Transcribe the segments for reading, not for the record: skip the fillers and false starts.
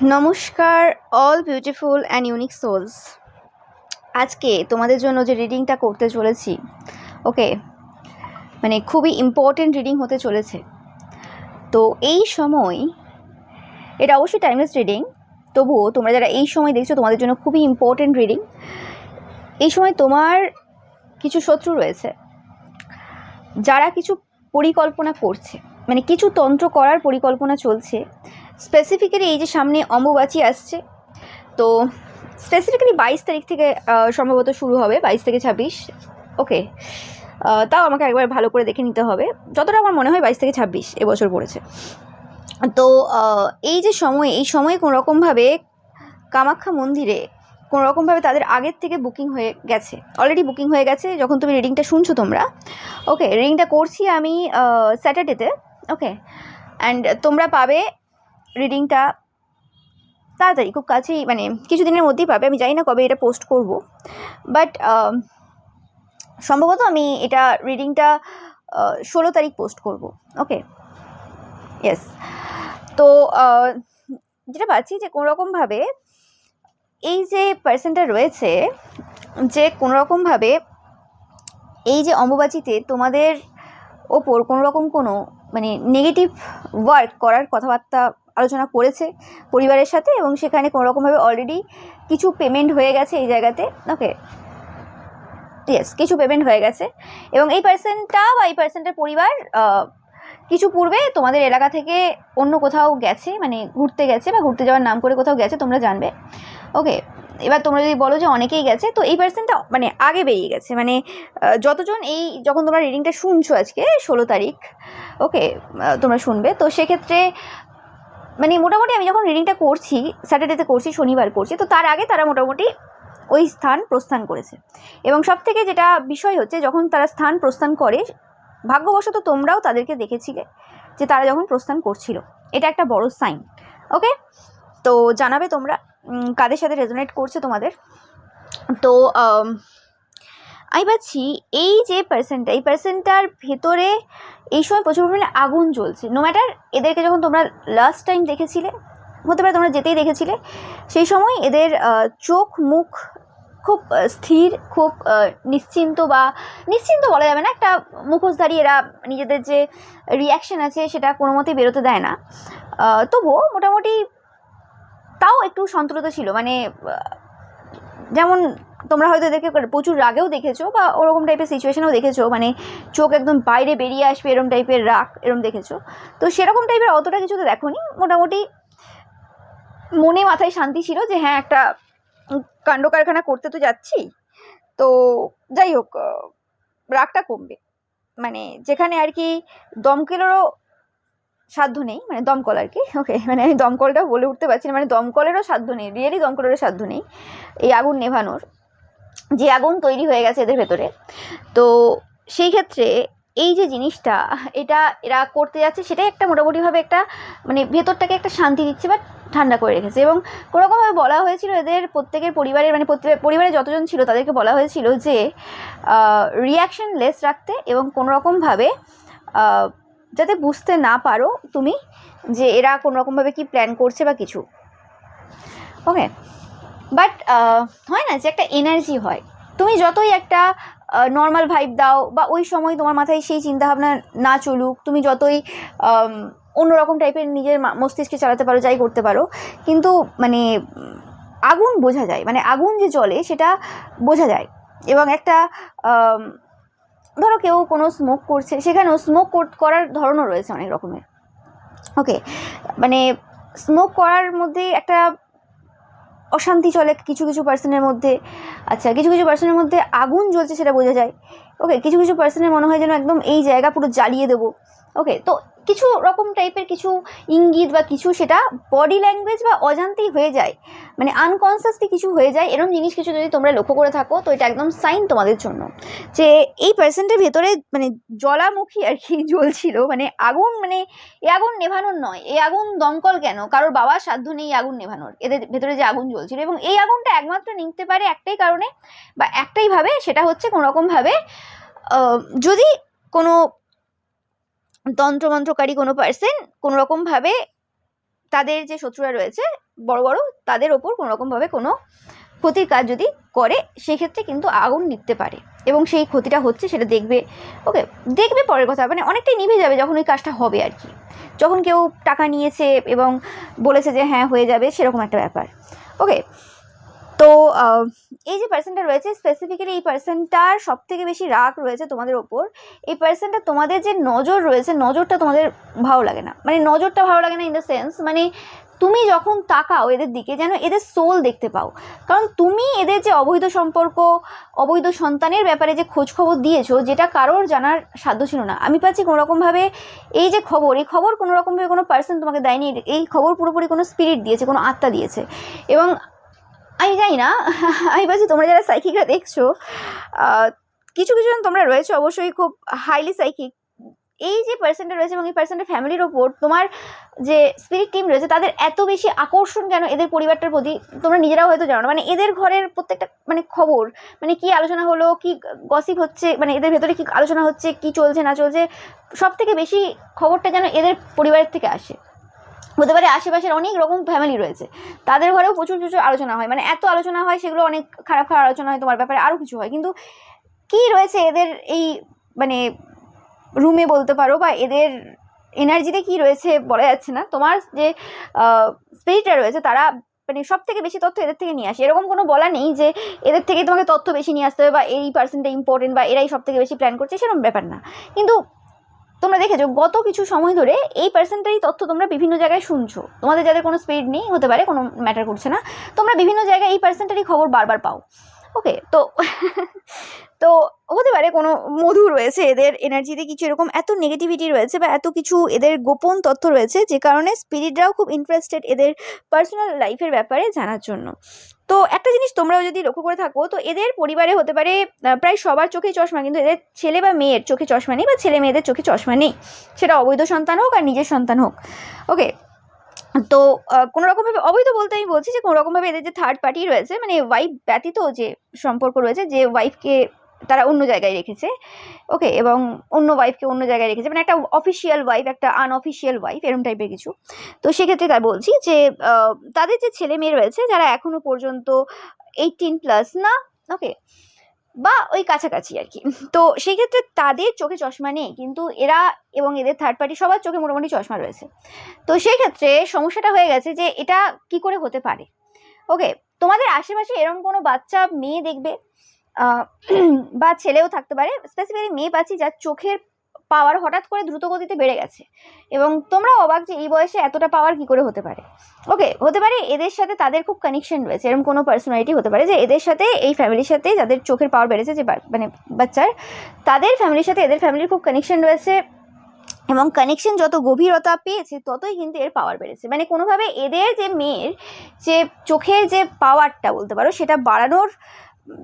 নমস্কার all beautiful and unique souls. আজকে তোমাদের জন্য যে রিডিংটা করতে চলেছি, ওকে, মানে খুবই ইম্পর্টেন্ট রিডিং হতে চলেছে। তো এই সময় এটা অবশ্যই টাইমলেস রিডিং, তবুও তোমরা যারা এই সময় দেখছো তোমাদের জন্য খুবই ইম্পর্টেন্ট রিডিং। এই সময় তোমার কিছু শত্রু রয়েছে যারা কিছু পরিকল্পনা করছে, মানে কিছু তন্ত্র করার পরিকল্পনা চলছে। স্পেসিফিক্যালি এই যে সামনে অম্বুবাচী আসছে, তো স্পেসিফিক্যালি 22 তারিখ থেকে সম্ভবত শুরু হবে, 22 থেকে 26। ওকে, তাও আমাকে একবার ভালো করে দেখে নিতে হবে। যতটা আমার মনে হয় 22 থেকে 26 এবছর পড়েছে। তো এই যে সময়, এই সময়ে কোনোরকমভাবে কামাখ্যা মন্দিরে কোনোরকমভাবে তাদের আগের থেকে বুকিং হয়ে গেছে, অলরেডি বুকিং হয়ে গেছে যখন তুমি রিডিংটা শুনছো তোমরা। ওকে, রিডিংটা করছি আমি স্যাটারডেতে। ওকে, অ্যান্ড তোমরা পাবে রিডিংটা তাড়াতাড়ি, খুব কাছেই, মানে কিছুদিনের মধ্যেই পাবে। আমি জানি না কবে এটা পোস্ট করব, বাট সম্ভবত আমি এটা রিডিংটা 16 তারিখ পোস্ট করব। ওকে, ইয়েস। তো যেটা পাচ্ছি যে কোনোরকমভাবে এই যে পার্সনটা রয়েছে, যে কোনোরকমভাবে এই যে অম্বুবাচীতে তোমাদের ওপর কোনোরকম কোনো মানে নেগেটিভ ওয়ার্ক করার কথাবার্তা আলোচনা করেছে পরিবারের সাথে, এবং সেখানে কোনোরকমভাবে অলরেডি কিছু পেমেন্ট হয়ে গেছে এই জায়গাতে। ওকে, ইয়েস, কিছু পেমেন্ট হয়ে গেছে, এবং এই পার্সনটা বা এই পার্সনটার পরিবার কিছু পূর্বে তোমাদের এলাকা থেকে অন্য কোথাও গেছে, মানে ঘুরতে গেছে বা ঘুরতে যাওয়ার নাম করে কোথাও গেছে, তোমরা জানবে। ওকে, এবার তোমরা যদি বলো যে অনেকেই গেছে, তো এই পার্সনটা মানে আগে বেরিয়ে গেছে, মানে যতজন এই যখন তোমরা রিডিংটা শুনছো আজকে 16 তারিখ, ওকে, তোমরা শুনবে, তো সেক্ষেত্রে মানে মোটামুটি আমি যখন রিডিংটা করছি, স্যাটারডেতে করছি, শনিবার করছি, তো তার আগে তারা মোটামুটি ওই স্থান প্রস্থান করেছে। এবং সব থেকে যেটা বিষয় হচ্ছে, যখন তারা স্থান প্রস্থান করে, ভাগ্যবশত তোমরাও তাদেরকে দেখেছিলে যে তারা যখন প্রস্থান করছিল, এটা একটা বড় সাইন। ওকে, তো জানাবে তোমরা কাদের সাথে রেজোনেট করছে তোমাদের। তো আমি পাচ্ছি এই যে পার্সনটা, এই পার্সনটার ভেতরে এই সময় প্রচুর পরিমাণে আগুন জ্বলছে। নো ম্যাটার এদেরকে যখন তোমরা লাস্ট টাইম দেখেছিলে, হতে পারে তোমরা যেতেই দেখেছিলে, সেই সময় এদের চোখ মুখ খুব স্থির, খুব নিশ্চিন্ত, বা নিশ্চিন্ত বলা যাবে না, একটা মুখোশধারী, এরা নিজেদের যে রিয়াকশান আছে সেটা কোনো মতেই বেরোতে দেয় না। তবুও মোটামুটি তাও একটু সন্তুলিত ছিল, মানে যেমন তোমরা হয়তো এদেরকে প্রচুর রাগেও দেখেছো, বা ওরকম টাইপের সিচুয়েশনেও দেখেছো, মানে চোখ একদম বাইরে বেরিয়ে আসবে এরম টাইপের রাগ, এরম দেখেছো। তো সেরকম টাইপের অতটা কিছু তো দেখোনি, মোটামুটি মনে মাথায় শান্তি ছিল যে হ্যাঁ, একটা কাণ্ড কারখানা করতে তো যাচ্ছি, তো যাই হোক, রাগটা কমবে। মানে যেখানে আর কি দমকলেরও সাধ্য নেই, মানে দমকল আর কি। ওকে, মানে আমি দমকলটাও বলে উঠতে পারছি না, মানে দমকলেরও সাধ্য নেই, রিয়েলি দমকলেরও সাধ্য নেই এই আগুন নেভানোর, যে আগুন তৈরি হয়ে গেছে এদের ভেতরে। তো সেই ক্ষেত্রে এই যে জিনিসটা, এটা এরা করতে যাচ্ছে, সেটাই একটা মোটামুটিভাবে একটা মানে ভেতরটাকে একটা শান্তি দিচ্ছে বা ঠান্ডা করে রেখেছে। এবং কোনোরকমভাবে বলা হয়েছিল এদের প্রত্যেকের পরিবারের, মানে পরিবারে যতজন ছিল তাদেরকে বলা হয়েছিল যে রিয়াকশন লেস রাখতে, এবং কোনোরকমভাবে যাতে বুঝতে না পারো তুমি যে এরা কোনোরকমভাবে কি প্ল্যান করছে বা কিছু। ওকে, বাট হয় না যে একটা এনার্জি হয়, তুমি যতই একটা নর্মাল ভাইব দাও, বা ওই সময় তোমার মাথায় সেই চিন্তাভাবনা না চলুক, তুমি যতই অন্যরকম টাইপের নিজের মস্তিষ্কে চালাতে পারো, যাই করতে পারো, কিন্তু মানে আগুন বোঝা যায়, মানে আগুন যে জ্বলে সেটা বোঝা যায়। এবং একটা ধরো কেউ কোনো স্মোক করছে, সেখানেও স্মোক করার ধরনও রয়েছে অনেক রকমের। ওকে, মানে স্মোক করার মধ্যে একটা অশান্তি চলে কিছু কিছু পার্সনের মধ্যে। আচ্ছা, কিছু কিছু পার্সনের মধ্যে আগুন জ্বলছে সেটা বোঝা যায়। ওকে, কিছু কিছু পার্সনের মনে হয় যেন একদম এই জায়গা পুরো জ্বালিয়ে দেবো। ওকে, তো কিছু রকম টাইপের কিছু ইঙ্গিত বা কিছু, সেটা বডি ল্যাঙ্গুয়েজ বা অজান্তেই হয়ে যায়, মানে আনকনসিয়াসলি কিছু হয়ে যায়। এরকম জিনিস কিছু যদি তোমরা লক্ষ্য করে থাকো, তো এটা একদম সাইন তোমাদের জন্য যে এই পার্সনটার ভেতরে মানে জ্বালামুখী আর কি জ্বলছিল, মানে আগুন, মানে এই আগুন নেভানোর নয়, এই আগুন দমকল কেন, কারোর বাবার সাধ্য নেই আগুন নেভানোর, এদের ভেতরে যে আগুন জ্বলছিল। এবং এই আগুনটা একমাত্র নিভতে পারে একটাই কারণে বা একটাই ভাবে, সেটা হচ্ছে কোনোরকমভাবে যদি কোনো তন্ত্রমন্ত্রকারী কোনো পার্সন কোনোরকমভাবে তাদের যে শত্রুরা রয়েছে বড় বড় তাদের ওপর কোনোরকমভাবে কোনো ক্ষতির কাজ যদি করে, সেক্ষেত্রে কিন্তু আগুন নিভতে পারে এবং সেই ক্ষতিটা হচ্ছে সেটা দেখবে। ওকে, দেখবে পরের কথা, মানে অনেকটাই নিভে যাবে যখন ওই কাজটা হবে আর কি, যখন কেউ টাকা নিয়েছে এবং বলেছে যে হ্যাঁ হয়ে যাবে, সেরকম একটা ব্যাপার। ওকে, তো এই যে পার্সনটা রয়েছে, স্পেসিফিক্যালি এই পার্সনটার সব থেকে বেশি রাগ রয়েছে তোমাদের ওপর। এই পার্সনটা তোমাদের যে নজর রয়েছে, নজরটা তোমাদের ভালো লাগে না, মানে নজরটা ভালো লাগে না ইন দ্য সেন্স, মানে তুমি যখন তাকাও এদের দিকে যেন এদের সোল দেখতে পাও। কারণ তুমি এদের যে অবৈধ সম্পর্ক, অবৈধ সন্তানের ব্যাপারে যে খোঁজ খবর দিয়েছো, যেটা কারোর জানার সাধ্য ছিল না, আমি পাচ্ছি কোনোরকমভাবে এই যে খবর, এই খবর কোনোরকমভাবে কোনো পার্সন তোমাকে দেয়নি, এই খবর পুরোপুরি কোনো স্পিরিট দিয়েছে, কোনো আত্মা দিয়েছে। এবং আমি জানি না, আমি বলছি তোমরা যারা সাইকিকরা দেখছো, কিছু কিছু জন তোমরা রয়েছে অবশ্যই খুব হাইলি সাইকিক। এই যে পার্সনটা রয়েছে এবং এই পার্সনটা ফ্যামিলির ওপর তোমার যে স্পিরিট টিম রয়েছে তাদের এত বেশি আকর্ষণ কেন এদের পরিবারটার প্রতি, তোমরা নিজেরাও হয়তো জানো না। মানে এদের ঘরের প্রত্যেকটা মানে খবর, মানে কি আলোচনা হলো, কি গসিপ হচ্ছে, মানে এদের ভেতরে কি আলোচনা হচ্ছে, কি চলছে না চলছে, সব থেকে বেশি খবরটা যেন এদের পরিবারের থেকে আসে। হতে পারে আশেপাশের অনেক রকম ফ্যামিলি রয়েছে, তাদের ঘরেও প্রচুর প্রচুর আলোচনা হয়, মানে এত আলোচনা হয়, সেগুলো অনেক খারাপ খারাপ আলোচনা হয়, তোমার ব্যাপারে আরও কিছু হয়, কিন্তু কি রয়েছে এদের এই মানে রুমে বলতে পারো, বা এদের এনার্জিতে কি রয়েছে বলা যাচ্ছে না। তোমার যে স্পিরিটটা রয়েছে তারা মানে সব থেকে বেশি তথ্য এদের থেকে নিয়ে আসে, এরকম কোনো বলা নেই যে এদের থেকে তোমাকে তথ্য বেশি নিয়ে আসতে হবে বা এই পার্সনটা ইম্পর্টেন্ট বা এরাই সব থেকে বেশি প্ল্যান করছে, সেরকম ব্যাপার না। কিন্তু তোমরা দেখেছো গত কিছু সময় ধরে এই পার্সেন্টারই তথ্য তোমরা বিভিন্ন জায়গায় শুনছো, তোমাদের যাদের কোনো স্পিরিট নেই, হতে পারে, কোনো ম্যাটার করছে না, তোমরা বিভিন্ন জায়গায় এই পার্সেন্টারই খবর বারবার পাও। ওকে, তো তো হতে পারে কোনো মধু রয়েছে এদের এনার্জিতে, কিছু এরকম এত নেগেটিভিটি রয়েছে বা এত কিছু এদের গোপন তথ্য রয়েছে, যে কারণে স্পিরিটরাও খুব ইন্টারেস্টেড এদের পার্সোনাল লাইফের ব্যাপারে জানার জন্য। তো একটা জিনিস তোমরাও যদি লক্ষ্য করে থাকো, তো এদের পরিবারে হতে পারে প্রায় সবার চোখেই চশমা, কিন্তু এদের ছেলে বা মেয়ের চোখে চশমা নেই, বা ছেলে মেয়েদের চোখে চশমা নেই, সেটা অবৈধ সন্তান হোক আর নিজের সন্তান হোক। ওকে, তো কোনো রকমভাবে অবৈধ বলতে আমি বলছি যে কোনো রকমভাবে এদের যে থার্ড পার্টি রয়েছে, মানে ওয়াইফ ব্যতীত যে সম্পর্ক রয়েছে, যে ওয়াইফকে তারা অন্য জায়গায় রেখেছে, ওকে, এবং অন্য ওয়াইফকে অন্য জায়গায় রেখেছে, মানে একটা অফিসিয়াল ওয়াইফ, একটা আনঅফিসিয়াল ওয়াইফ, এরকম টাইপের কিছু। তো সেক্ষেত্রে তাই বলছি যে তাদের যে ছেলে মেয়ে রয়েছে যারা এখনো পর্যন্ত 18+ না, ওকে, বা ওই কাছাকাছি আর কি, তো সেই ক্ষেত্রে তাদের চোখে চশমা নেই, কিন্তু এরা এবং এদের থার্ড পার্টি সবার চোখে মোটামুটি চশমা রয়েছে। তো সেই ক্ষেত্রে সমস্যাটা হয়ে গেছে যে এটা কি করে হতে পারে। ওকে, তোমাদের আশেপাশে এরকম কোনো বাচ্চা মেয়ে দেখবে, বা ছেলেও থাকতে পারে, স্পেসিফিক্যালি মেয়ে পাচ্ছি যার চোখের পাওয়ার হঠাৎ করে দ্রুত গতিতে বেড়ে গেছে, এবং তোমরা অবাক যে এই বয়সে এতটা পাওয়ার কি করে হতে পারে। ওকে, হতে পারে এদের সাথে তাদের খুব কানেকশন রয়েছে, এরকম কোনো পার্সোনালিটি হতে পারে যে এদের সাথে, এই ফ্যামিলির সাথে যাদের চোখের পাওয়ার বেড়েছে, যে মানে বাচ্চার, তাদের ফ্যামিলির সাথে এদের ফ্যামিলির খুব কানেকশন রয়েছে, এবং কানেকশন যত গভীরতা পেয়েছে ততই কিন্তু এর পাওয়ার বেড়েছে। মানে কোনোভাবে এদের যে মেয়ের যে চোখের যে পাওয়ারটা বলতে পারো, সেটা বাড়ানোর,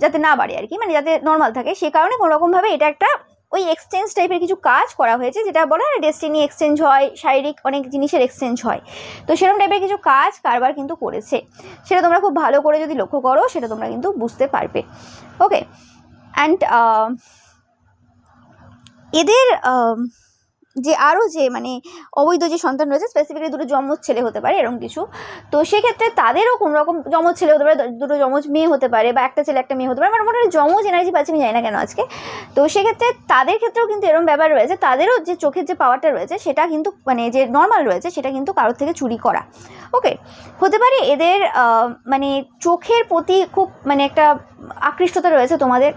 যাতে না বাড়ে আর কি, মানে যাতে নর্মাল থাকে, সে কারণে কোনোরকমভাবে এটা একটা ওই এক্সচেঞ্জ টাইপের কিছু কাজ করা হয়েছে, যেটা বলে না ডেস্টিনি এক্সচেঞ্জ হয়, শারীরিক অনেক জিনিসের এক্সচেঞ্জ হয়, তো সেরকম টাইপের কিছু কাজ কারবার কিন্তু করেছে, সেটা তোমরা খুব ভালো করে যদি লক্ষ্য করো সেটা তোমরা কিন্তু বুঝতে পারবে। ওকে, অ্যান্ড এদের যে আরও যে মানে অবৈধ যে সন্তান রয়েছে, স্পেসিফিক্যালি দুটো যমজ ছেলে হতে পারে এরকম কিছু, তো সেক্ষেত্রে তাদেরও কোনো রকম যমজ ছেলে হতে পারে, দুটো যমজ মেয়ে হতে পারে, বা একটা ছেলে একটা মেয়ে হতে পারে, মানে মোটামুটি যমজ এনার্জি পাচ্ছি, আমি জানি না কেন আজকে। তো সেক্ষেত্রে তাদের ক্ষেত্রেও কিন্তু এরকম ব্যাপার রয়েছে, তাদেরও যে চোখের যে পাওয়ারটা রয়েছে সেটা কিন্তু মানে যে নর্মাল রয়েছে, সেটা কিন্তু কারোর থেকে চুরি করা। ওকে, হতে পারে এদের মানে চোখের প্রতি খুব মানে একটা আকৃষ্টতা রয়েছে,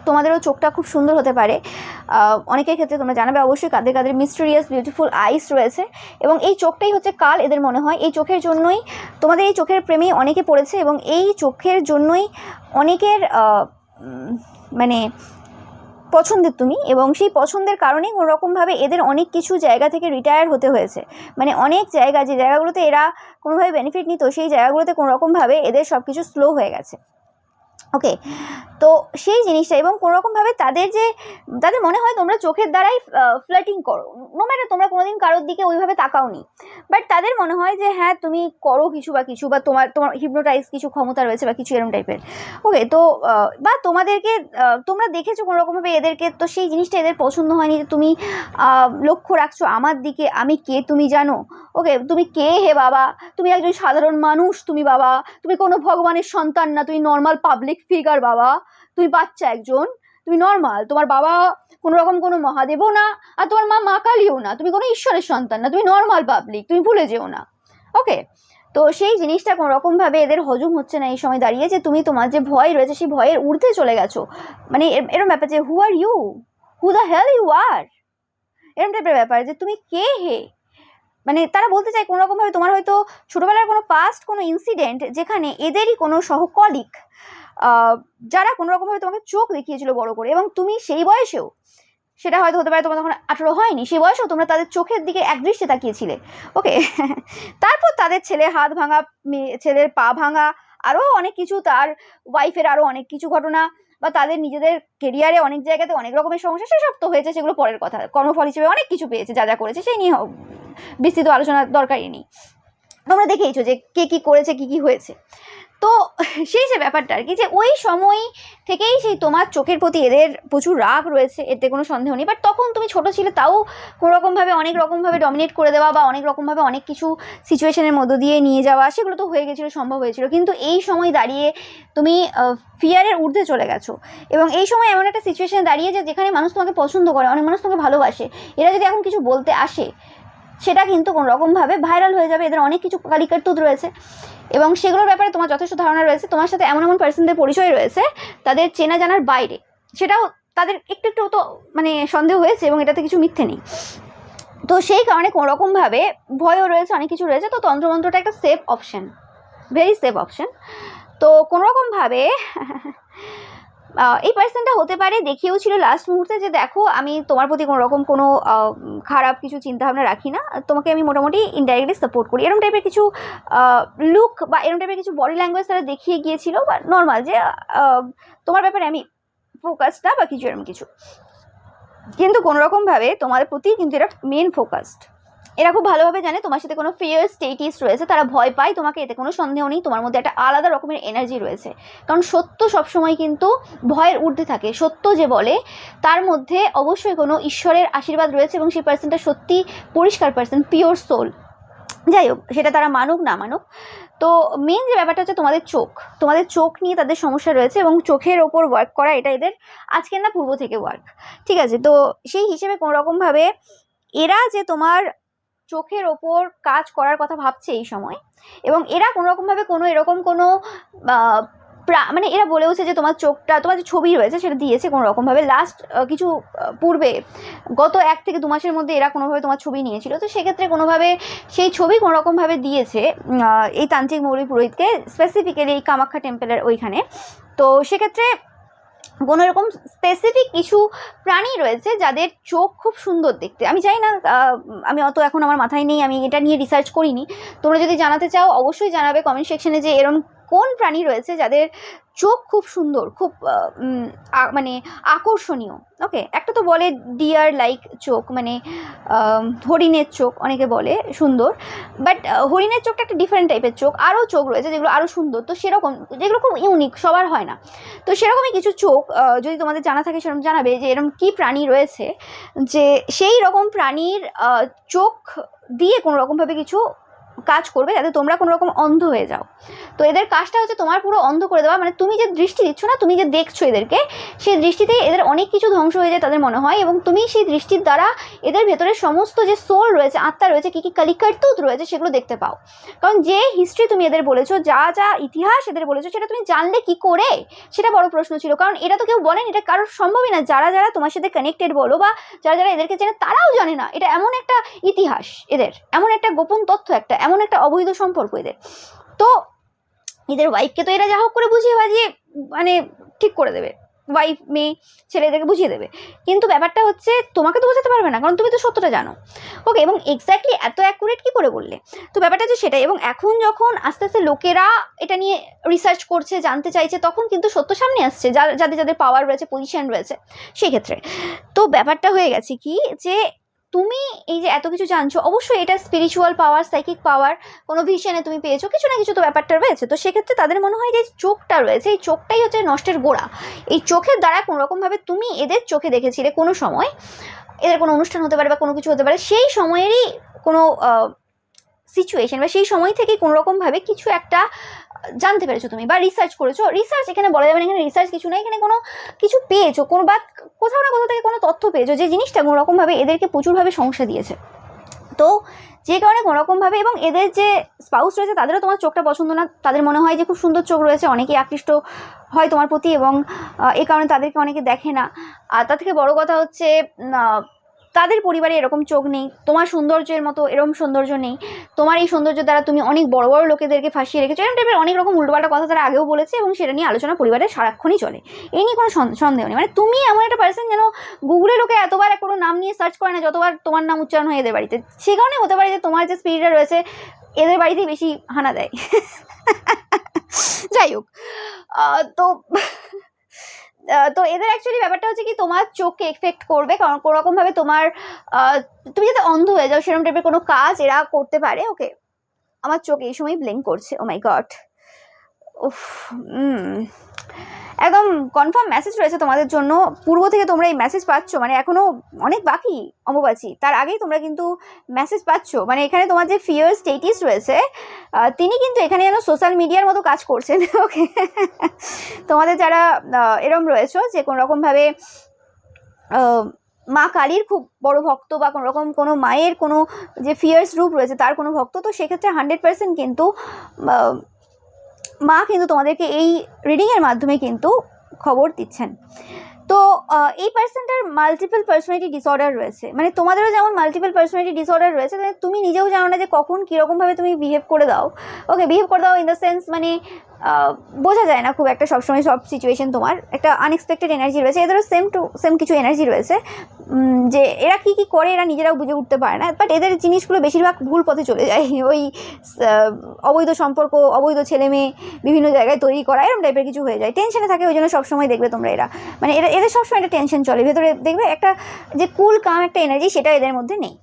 তোমাদেরও চোখটা খুব সুন্দর হতে পারে। অনেকের ক্ষেত্রে তোমরা জানাবে অবশ্যই কাদের কাদের মিস্টেরিয়াস বিউটিফুল আইস রয়েছে, এবং এই চোখটাই হচ্ছে কাল এদের মনে হয়, এই চোখের জন্যই তোমাদের এই চোখের প্রেমেই অনেকে পড়েছে, এবং এই চোখের জন্যই অনেকের মানে পছন্দের তুমি, এবং সেই পছন্দের কারণেই কোনোরকমভাবে এদের অনেক কিছু জায়গা থেকে রিটায়ার হতে হয়েছে, মানে অনেক জায়গা, যে জায়গাগুলোতে এরা কোনোভাবে বেনিফিট নিত, সেই জায়গাগুলোতে কোনোরকমভাবে এদের সব কিছু স্লো হয়ে গেছে। ওকে, তো সেই জিনিসটা, এবং কোনোরকমভাবে তাদের মনে হয় তোমরা চোখের দ্বারাই ফ্লার্টিং করো, নো ম্যাটার তোমরা কোনোদিন কারোর দিকে ওইভাবে তাকাওনি, বাট তাদের মনে হয় যে হ্যাঁ তুমি করো কিছু বা তোমার হিপনোটাইজ কিছু ক্ষমতা রয়েছে বা কিছু এরকম টাইপের। ওকে, তো বা তোমরা দেখেছো কোনোরকমভাবে এদেরকে, তো সেই জিনিসটা এদের পছন্দ হয়নি যে তুমি লক্ষ্য রাখছো আমার দিকে, আমি কে তুমি জানো। ওকে, তুমি কে হে বাবা, তুমি একজন সাধারণ মানুষ, তুমি বাবা, তুমি কোনো ভগবানের সন্তান না, তুমি নর্মাল পাবলিক ফিগার বাবা, তুমি বাচ্চা একজন, তুমি নর্মাল, তোমার বাবা কোনো রকম কোনো মহাদেবও না, আর তোমার মা কালীও না, তুমি কোনো ঈশ্বরের সন্তান না, তুমি নর্মাল পাবলিক, তুমি ভুলে যেও না। ওকে, তো সেই জিনিসটা কোনো রকমভাবে এদের হজম হচ্ছে না এই সময় দাঁড়িয়ে, যে তুমি তোমার যে ভয় রয়েছে সেই ভয়ের ঊর্ধ্বে চলে গেছো, মানে এরকম ব্যাপার যে who are you, who the hell you are, এরকম টাইপের ব্যাপার যে তুমি কে হে। মানে তারা বলতে চায় কোনো রকমভাবে তোমার হয়তো ছোটোবেলার কোনো পাস্ট কোনো ইনসিডেন্ট যেখানে এদেরই কোনো সহকলিক যারা কোনো রকমভাবে তোমাকে চোখ দেখিয়েছিল বড় করে, এবং তুমি সেই বয়সেও, সেটা হয়তো হতে পারে তোমার তখন 18 হয়নি, সেই বয়সেও তোমরা তাদের চোখের দিকে একদৃষ্টে তাকিয়েছিলে। ওকে, তারপর তাদের ছেলে হাত ভাঙা, ছেলের পা ভাঙা, আরও অনেক কিছু, তার ওয়াইফের আরও অনেক কিছু ঘটনা, বা তাদের নিজেদের কেরিয়ারে অনেক জায়গাতে অনেক রকমের সমস্যা, সেসব তো হয়েছে, সেগুলো পরের কথা। কর্মফল হিসেবে অনেক কিছু পেয়েছে, যা করেছে সেই নিয়ে বিস্তৃত আলোচনার দরকারই নেই, তোমরা দেখেইছো যে কে কী করেছে, কি হয়েছে। তো সেই যে ব্যাপারটা আর কি, যে ওই সময় থেকেই সেই তোমার চোখের প্রতি এদের প্রচুর রাগ রয়েছে, এতে কোনো সন্দেহ নেই, বাট তখন তুমি ছোট ছিলে, তাও কোনোরকমভাবে অনেক রকমভাবে ডমিনেট করে দেওয়া বা অনেক রকমভাবে অনেক কিছু সিচুয়েশনের মধ্য দিয়ে নিয়ে যাওয়া, সেগুলো তো হয়ে গেছিলো, সম্ভব হয়েছিল, কিন্তু এই সময় দাঁড়িয়ে তুমি ফিয়ারের ঊর্ধ্বে চলে গেছো, এবং এই সময় এমন একটা সিচুয়েশনে দাঁড়িয়ে যে যেখানে মানুষ তোমাকে পছন্দ করে, অনেক মানুষ তোমাকে ভালোবাসে, এরা যদি এখন কিছু বলতে আসে সেটা কিন্তু কোনো রকমভাবে ভাইরাল হয়ে যাবে, এদের অনেক কিছু কালিকারতুদ রয়েছে, এবং সেগুলোর ব্যাপারে তোমার যথেষ্ট ধারণা রয়েছে, তোমার সাথে এমন এমন পার্সনদের পরিচয় রয়েছে তাদের চেনা জানার বাইরে, সেটাও তাদের একটু তো মানে সন্দেহ হয়েছে, এবং এটাতে কিছু মিথ্যে নেই। তো সেই কারণে কোনো রকমভাবে ভয়ও রয়েছে, অনেক কিছু রয়েছে, তো তন্ত্রমন্ত্রটা একটা safe option, very safe option. তো কোনোরকমভাবে এই পার্সনটা হতে পারে দেখিয়েও ছিল লাস্ট মুহূর্তে যে দেখো আমি তোমার প্রতি কোনো রকম কোনো খারাপ কিছু চিন্তাভাবনা রাখি না, তোমাকে আমি মোটামুটি ইনডাইরেক্টলি সাপোর্ট করি, এরকম টাইপের কিছু লুক বা এরকম টাইপের কিছু বডি ল্যাঙ্গুয়েজ তারা দেখিয়ে গিয়েছিল, বা নর্মাল যে তোমার ব্যাপারে আমি ফোকাসড না বা কিছু এরকম কিছু, কিন্তু কোনোরকমভাবে তোমাদের প্রতি কিন্তু এটা মেন ফোকাসড। এরা খুব ভালোভাবে জানে তোমার সাথে কোনো ফিয়ার স্টেটিস রয়েছে, তারা ভয় পায় তোমাকে, এতে কোনো সন্দেহ নেই, তোমার মধ্যে একটা আলাদা রকমের এনার্জি রয়েছে, কারণ সত্য সবসময় কিন্তু ভয়ের ঊর্ধ্বে থাকে, সত্য যে বলে তার মধ্যে অবশ্যই কোনো ঈশ্বরের আশীর্বাদ রয়েছে, এবং সেই পার্সনটা সত্যি পরিষ্কার পার্সন, পিওর সোল, যাই হোক সেটা তারা মানুক না মানুক। তো মেন যে ব্যাপারটা হচ্ছে তোমাদের চোখ নিয়ে তাদের সমস্যা রয়েছে, এবং চোখের ওপর ওয়ার্ক করা এটা এদের আজকের না পূর্ব থেকে ওয়ার্ক, ঠিক আছে। তো সেই হিসেবে কোনোরকমভাবে এরা যে তোমার চোখের ওপর কাজ করার কথা ভাবছে এই সময়, এবং এরা কোনোরকমভাবে কোনো এরকম কোনো মানে এরা বলেওছে যে তোমার চোখটা, তোমার যে ছবি রয়েছে সেটা দিয়েছে কোনো রকমভাবে লাস্ট কিছু পূর্বে, গত 1 থেকে 2 মাসের মধ্যে এরা কোনোভাবে তোমার ছবি নিয়েছিল, তো সেক্ষেত্রে কোনোভাবে সেই ছবি কোনোরকমভাবে দিয়েছে এই তান্ত্রিক মৌলী পুরোহিতকে, স্পেসিফিক্যালি এই কামাখ্যা টেম্পলের ওইখানে। তো সেক্ষেত্রে কোনো এরকম স্পেসিফিক কিছু প্রাণী রয়েছে যাদের চোখ খুব সুন্দর দেখতে, আমি চাই না, আমি অত এখন আমার মাথায় নেই, আমি এটা নিয়ে রিসার্চ করিনি, তোমরা যদি জানাতে চাও অবশ্যই জানাবে কমেন্ট সেকশনে যে এরকম কোন প্রাণী রয়েছে যাদের চোখ খুব সুন্দর, খুব মানে আকর্ষণীয়। ওকে, একটা তো বলে ডিয়ার লাইক চোখ, মানে হরিণের চোখ অনেকে বলে সুন্দর, বাট হরিণের চোখটা একটা ডিফারেন্ট টাইপের চোখ, আরও চোখ রয়েছে যেগুলো আরও সুন্দর, তো সেরকম যেগুলো খুব ইউনিক, সবার হয় না, তো সেরকমই কিছু চোখ যদি তোমাদের জানা থাকে সেরকম জানাবে যে এরকম কী প্রাণী রয়েছে যে সেই রকম প্রাণীর চোখ দিয়ে কোনো রকমভাবে কিছু কাজ করবে যাতে তোমরা কোনো রকম অন্ধ হয়ে যাও। তো এদের কাজটা হচ্ছে তোমার পুরো অন্ধ করে দেওয়া, মানে তুমি যে দৃষ্টি দিচ্ছ না, তুমি যে দেখছো এদেরকে, সেই দৃষ্টিতে এদের অনেক কিছু ধ্বংস হয়ে যায় তাদের মনে হয়, এবং তুমি সেই দৃষ্টির দ্বারা এদের ভেতরে সমস্ত যে সোল রয়েছে, আত্মা রয়েছে, কী কী কালিকারতুদ রয়েছে সেগুলো দেখতে পাও, কারণ যে হিস্ট্রি তুমি এদের বলেছো, যা ইতিহাস এদের বলেছো, সেটা তুমি জানলে কি করে, সেটা বড় প্রশ্ন ছিল, কারণ এটা তো কেউ বলেন, এটা কারোর সম্ভবই না, যারা তোমার সাথে কানেক্টেড বলো বা যারা এদেরকে চেনে তারাও জানে না, এটা এমন একটা ইতিহাস এদের, এমন একটা গোপন তথ্য, একটা এমন একটা অবৈধ সম্পর্ক এদের। তো এদের ওয়াইফকে তো এরা যা হোক করে বুঝিয়ে বাজিয়ে মানে ঠিক করে দেবে, ওয়াইফ মেয়ে ছেলেদেরকে বুঝিয়ে দেবে, কিন্তু ব্যাপারটা হচ্ছে তোমাকে তো বোঝাতে পারবে না, কারণ তুমি তো সত্যটা জানো। ওকে, এবং এক্স্যাক্টলি এত অ্যাকুরেট কী করে বললে? তো ব্যাপারটা হচ্ছে সেটাই। এবং এখন যখন আস্তে আস্তে লোকেরা এটা নিয়ে রিসার্চ করছে, জানতে চাইছে, তখন কিন্তু সত্য সামনে আসছে, যাদের যাদের পাওয়ার রয়েছে, পজিশন রয়েছে সেই ক্ষেত্রে। তো ব্যাপারটা হয়ে গেছে কি, যে তুমি এই যে এত কিছু জানছো, অবশ্যই এটা স্পিরিচুয়াল পাওয়ার, সাইকিক পাওয়ার, কোনো ভিশনে তুমি পেয়েছো, কিছু না কিছু তো ব্যাপারটা রয়েছে। তো সেক্ষেত্রে তাদের মনে হয় যে চোখটা রয়েছে, এই চোখটাই হচ্ছে নষ্টের গোড়া। এই চোখের দ্বারা কোনোরকমভাবে তুমি এদের চোখে দেখেছিলে কোনো সময়, এদের কোনো অনুষ্ঠান হতে পারে বা কোনো কিছু হতে পারে, সেই সময়েরই কোনো সিচুয়েশন বা সেই সময় থেকে কোনোরকমভাবে কিছু একটা জানতে পেরেছো তুমি, বা রিসার্চ করেছো। রিসার্চ এখানে বলা যাবে না, এখানে রিসার্চ কিছু না, এখানে কোনো কিছু পেয়েছো, কোনো বা কোথাও না কোথাও থেকে কোনো তথ্য পেয়েছো, যে জিনিসটা কোনোরকমভাবে এদেরকে প্রচুরভাবে সমস্যা দিয়েছে। তো যে কারণে কোনোরকমভাবে, এবং এদের যে স্পাউস রয়েছে তাদেরও তোমার চোখটা পছন্দ না, তাদের মনে হয় যে খুব সুন্দর চোখ রয়েছে, অনেকেই আকৃষ্ট হয় তোমার প্রতি, এবং এই কারণে তাদেরকে অনেকে দেখে না। আর তার থেকে বড় কথা হচ্ছে তাদের পরিবারে এরকম চোখ নেই, তোমার সৌন্দর্যের মতো এরকম সৌন্দর্য নেই, তোমার এই সৌন্দর্য দ্বারা তুমি অনেক বড় বড় লোকেদেরকে ফাঁসিয়ে রেখেছো, এরকম টাইপের অনেক রকম উল্টোপাল্টা কথা তারা আগেও বলেছে, এবং সেটা নিয়ে আলোচনা পরিবারে সারাক্ষণই চলে। এই নিয়ে কোনো সন্দেহ নেই। মানে তুমি এমন একটা পার্সন যেন গুগলে লোকে এতবার কোনো নাম নিয়ে সার্চ করে না যতবার তোমার নাম উচ্চারণ হয় এদের বাড়িতে। সে কারণে হতে পারে যে তোমার যে স্পিরিটটা রয়েছে এদের বাড়িতেই বেশি হানা দেয়। যাই হোক, তো তো এদের অ্যাকচুয়ালি ব্যাপারটা হচ্ছে কি, তোমার চোখকে এফেক্ট করবে, কারণ কোনোরকমভাবে তোমার তুমি যাতে অন্ধ হয়ে যাও সেরকম টাইপের কোনো কাজ এরা করতে পারে। ওকে, আমার চোখ এই সময় ব্লিঙ্ক করছে, ও মাই গড। উফ, একদম কনফার্ম মেসেজ রয়েছে তোমাদের জন্য। পূর্ব থেকে তোমরা এই মেসেজ পাচ্ছ, মানে এখনও অনেক বাকি অম্বুবাচী, তার আগেই তোমরা কিন্তু মেসেজ পাচ্ছ। মানে এখানে তোমার যে ফিয়ার স্টেটিস রয়েছে, তিনি কিন্তু এখানে যেন সোশ্যাল মিডিয়ার মতো কাজ করছেন। ওকে, তোমাদের যারা এরম রয়েছে যে কোনোরকমভাবে মা কালীর খুব বড় ভক্ত, বা কোনোরকম কোনো মায়ের কোনো যে ফিয়ার্স রূপ রয়েছে তার কোনো ভক্ত, তো সেক্ষেত্রে 100% কিন্তু মা কিন্তু তোমাদেরকে এই রিডিংয়ের মাধ্যমে কিন্তু খবর দিচ্ছেন। তো এই পার্সনটার মাল্টিপল পার্সোনালিটি ডিসঅর্ডার রয়েছে, মানে তোমাদেরও যেমন মাল্টিপল পার্সোনালিটি ডিসঅর্ডার রয়েছে, তুমি নিজেও জানো না যে কখন কীরকমভাবে তুমি বিহেভ করে দাও। ওকে, বিহেভ করে দাও ইন দ্য সেন্স, মানে বোঝা যায় না খুব একটা সবসময় সব সিচুয়েশন, তোমার একটা আনএক্সপেক্টেড এনার্জি রয়েছে, এদেরও সেম কিছু এনার্জি রয়েছে, যে এরা কী কী করে এরা নিজেরাও বুঝে উঠতে পারে না, বাট এদের জিনিসগুলো বেশিরভাগ ভুল পথে চলে যায়। ওই অবৈধ সম্পর্ক, অবৈধ ছেলে মেয়ে বিভিন্ন জায়গায় তৈরি করা, এরকম টাইপের কিছু হয়ে যায়, টেনশনে থাকে, ওই জন্য সবসময় দেখবে তোমরা এরা, মানে এদের সবসময় একটা টেনশন চলে ভেতরে, দেখবে একটা যে কুল কাম একটা এনার্জি সেটা এদের মধ্যে নেই।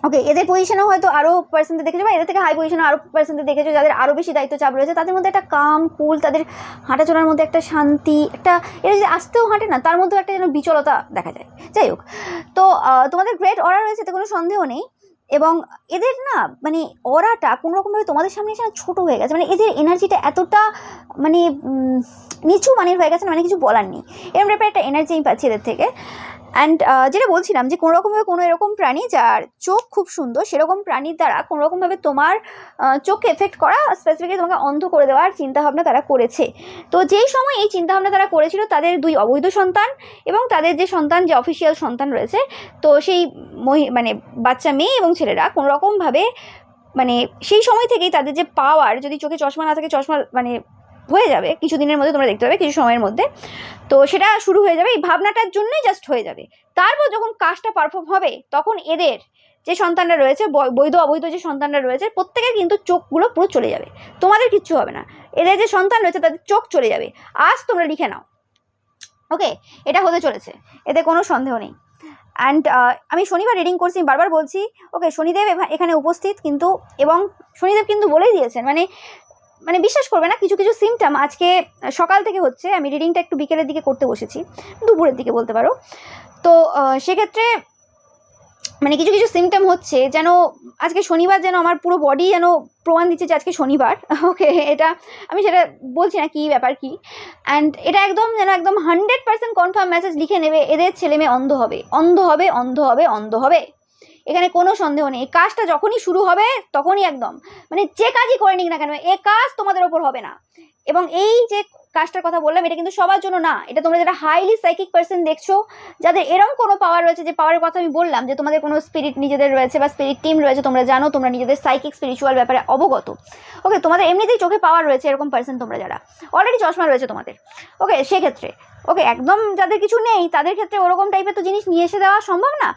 ওকে, এদের পজিশনেও হয়তো আরও পার্সেন্টে দেখেছো, বা এদের থেকে হাই পজিশনে আরও পার্সেন্টে দেখেছো যাদের আরও বেশি দায়িত্ব চাপ রয়েছে, তাদের মধ্যে একটা কাম কুল, তাদের হাঁটা চলার মধ্যে একটা শান্তি, একটা এরা যদি আসতেও হাঁটে না তার মধ্যেও একটা যেন বিচলতা দেখা যায়। যাই হোক, তো তোমাদের গ্রেট অরা রয়েছে, এতে কোনো সন্দেহ নেই। এবং এদের না মানে অরাটা কোনোরকমভাবে তোমাদের সামনে এসে ছোটো হয়ে গেছে, মানে এদের এনার্জিটা এতটা মানে নিচু মানের হয়ে গেছে, মানে কিছু বলার নেই, এরকম টাইপের একটা এনার্জি আমি পাচ্ছি এদের থেকে। অ্যান্ড যেটা বলছিলাম যে কোনোরকমভাবে কোনো এরকম প্রাণী যার চোখ খুব সুন্দর, সেরকম প্রাণীর দ্বারা কোনোরকমভাবে তোমার চোখকে এফেক্ট করা, স্পেসিফিকলি তোমাকে অন্ধ করে দেওয়ার চিন্তাভাবনা তারা করেছে। তো যেই সময় এই চিন্তাভাবনা তারা করেছিল, তাদের 2 অবৈধ সন্তান এবং তাদের যে সন্তান, যে অফিসিয়াল সন্তান রয়েছে, তো সেই মানে বাচ্চা মেয়ে এবং ছেলেরা কোনোরকমভাবে মানে সেই সময় থেকেই তাদের যে পাওয়ার, যদি চোখে চশমা না থাকে, চশমা মানে হয়ে যাবে কিছুদিনের মধ্যে, তোমরা দেখতে পাবে কিছু সময়ের মধ্যে, তো সেটা শুরু হয়ে যাবে, এই ভাবনাটার জন্যই জাস্ট হয়ে যাবে। তারপর যখন কাজটা পারফর্ম হবে, তখন এদের যে সন্তানরা রয়েছে, বৈধ অবৈধ যে সন্তানরা রয়েছে, প্রত্যেকের কিন্তু চোখগুলো পুরো চলে যাবে, তোমাদের কিচ্ছু হবে না। এদের যে সন্তান রয়েছে তাদের চোখ চলে যাবে, আজ তোমরা লিখে নাও। ওকে, এটা হতে চলেছে, এতে কোনো সন্দেহ নেই। অ্যান্ড আমি শনিবার রিডিং করছি, বারবার বলছি। ওকে, শনিদেব এখানে উপস্থিত কিন্তু, এবং শনিদেব কিন্তু বলেই দিয়েছেন, মানে বিশ্বাস করবে না, কিছু কিছু সিমটম আজকে সকাল থেকে হচ্ছে। আমি রিডিংটা একটু বিকেলের দিকে করতে বসেছি, দুপুরের দিকে বলতে পারো। তো সেক্ষেত্রে মানে কিছু কিছু সিমটম হচ্ছে যেন আজকে শনিবার, যেন আমার পুরো বডি যেন প্রমাণ দিচ্ছে যে আজকে শনিবার। ওকে, এটা আমি সেটা বলছি না কী ব্যাপার কী। অ্যান্ড এটা একদম যেন একদম 100% কনফার্ম মেসেজ লিখে নেবে, এদের ছেলে মেয়ে অন্ধ হবে, অন্ধ হবে, অন্ধ হবে, অন্ধ হবে, এখানে কোনো সন্দেহ নেই। কাজটা যখনই শুরু হবে তখনই একদম মানে যে কাজই করে নিক না কেন, এ কাজ তোমাদের ওপর হবে না। এবং এই যে কাজটার কথা বললাম এটা কিন্তু সবার জন্য না, এটা তোমরা যারা হাইলি সাইকিক পার্সন দেখছো, যাদের এরকম কোনো পাওয়ার রয়েছে, যে পাওয়ারের কথা আমি বললাম যে তোমাদের কোনো স্পিরিট নিজেদের রয়েছে বা স্পিরিট টিম রয়েছে, তোমরা জানো তোমরা নিজেদের সাইকিক স্পিরিচুয়াল ব্যাপারে অবগত। ওকে, তোমাদের এমনিতেই চোখে পাওয়ার রয়েছে, এরকম পার্সন তোমরা যারা অলরেডি চশমা রয়েছে তোমাদের। ওকে, সেক্ষেত্রে ওকে একদম যাদের কিছু নেই তাদের ক্ষেত্রে ওরকম টাইপের তো জিনিস নিয়ে এসে দেওয়া সম্ভব না।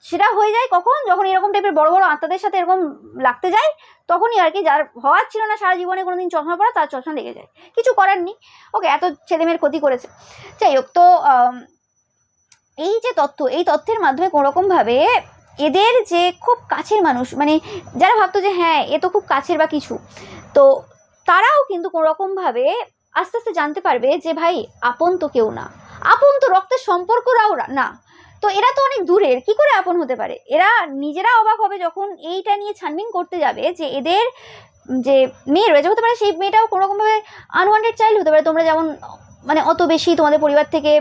সেটা হয়ে যায় কখন, যখন এরকম টাইপের বড় বড় আত্মাদের সাথে এরকম লাগতে যায়, তখনই আর কি। যার হওয়ার ছিল না সারা জীবনে কোনোদিন চশমা পড়া, তার চশমা লেগে যায়, কিছু করার নেই। ওকে, এত ছেলেমেয়ের ক্ষতি করেছে। যাই হোক, তো এই যে তথ্য, এই তথ্যের মাধ্যমে কোনোরকমভাবে এদের যে খুব কাছের মানুষ, মানে যারা ভাবতো যে হ্যাঁ এ তো খুব কাছের বা কিছু, তো তারাও কিন্তু কোনোরকমভাবে আস্তে আস্তে জানতে পারবে যে ভাই আপন তো কেউ না, আপন তো রক্তের সম্পর্করাও না, তো এরা তো অনেক দূরের, কি করে আপন হতে পারে। এরা নিজেরা অবাক হবে যখন এইটা নিয়ে ছানবিন করতে যাবে যে এদের যে মেয়ে রয়েছে, হতে পারে সেই মেয়েটাও কোনোরকমভাবে আনওয়ান্টেড চাইল্ড হতে পারে। তোমরা যেমন মানে অত বেশি তোমাদের পরিবার থেকে